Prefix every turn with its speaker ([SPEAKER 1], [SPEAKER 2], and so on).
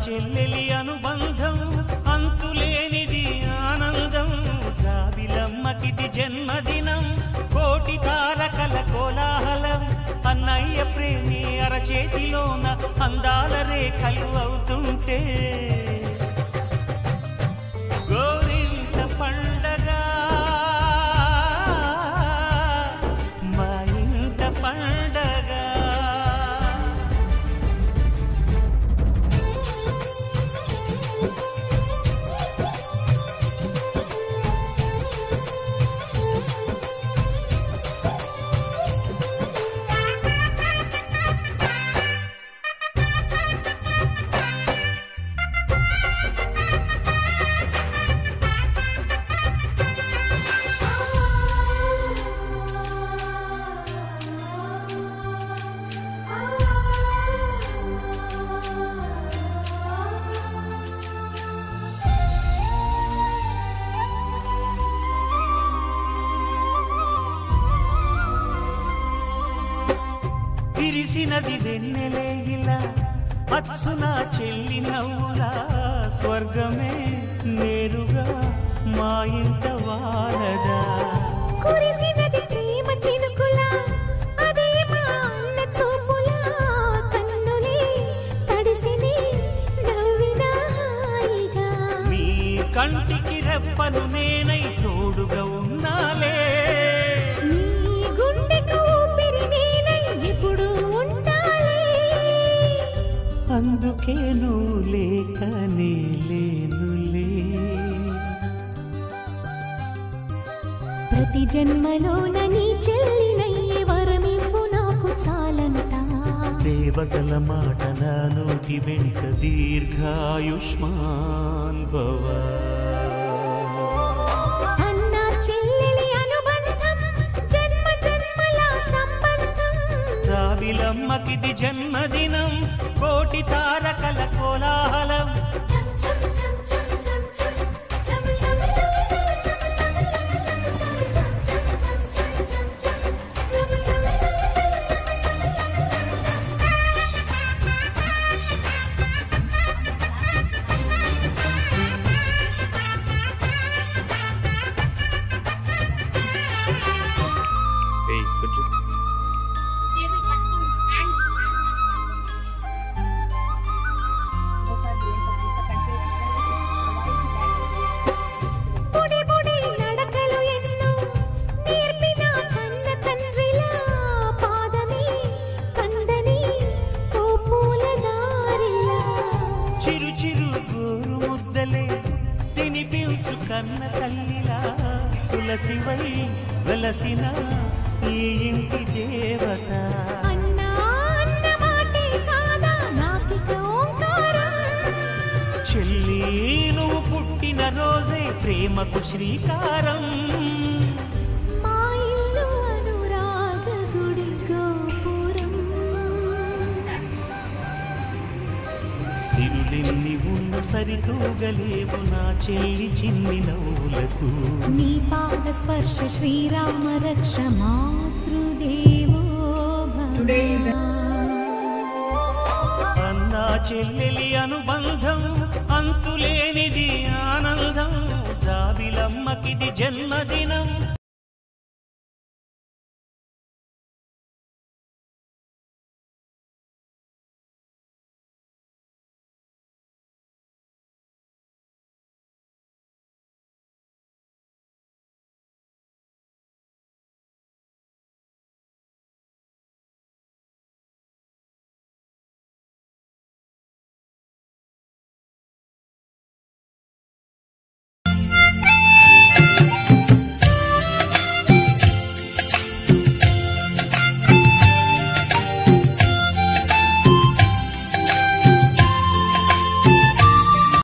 [SPEAKER 1] చెల్లెలి అనుబంధం అంతులేనిది ఆనందం జాబిలమ్మకిది జన్మదినం కోటి తారకల కోలాహలం అన్నయ్య ప్రేమి అరచేతిలోన అందాల రేఖలు అవుతుంటే గోరింట పండగ మా ఇంట పండగ విరిసినది వెన్నెలే ఇలా అచ్చున చెల్లి నవ్వులా స్వర్గమే నేరుగా మా ఇంట వారదా
[SPEAKER 2] కురిసినది ప్రేమ చినుకులా అదే మా అన్న చూపులా కన్నులే తడిసిని నవ్వినా హాయిగా
[SPEAKER 1] నీ కంటికి రెప్పను నేనై తోడుగా ఉన్నాలే అందుకే నువ్వు లేకనే లేనులే
[SPEAKER 2] ప్రతి జన్మలోన నీ చెల్లినయ్యే వరమివ్వు నాకు చాలంట
[SPEAKER 1] దేవతల మాట నా నోటి వెంట దీర్ఘాయుష్మాన్ భవ
[SPEAKER 2] అన్న చెల్లెలి అనుబంధం జన్మ జన్మల సంబంధం
[SPEAKER 1] జాబిలమ్మకిది జన్మదినం కోటి తారకల కోలాహలం చిరు చిరు గోరు ముద్దలే తినిపించు కన్న తల్లిలా తులసివై వెలసిన ఈ ఇంటి దేవత చెల్లి నువ్వు పుట్టిన రోజే ప్రేమకు శ్రీకారం సిరులెన్ని ఉన్న సరితూగలేవు నా చెల్లి చిన్ని నవ్వులకు
[SPEAKER 2] నీ పాద స్పర్శ శ్రీరామ రక్ష మాతృదేవో భవ
[SPEAKER 1] అన్నా చెల్లెలి అనుబంధం అంతులేనిది ఆనందం జాబిలమ్మకిది జన్మదినం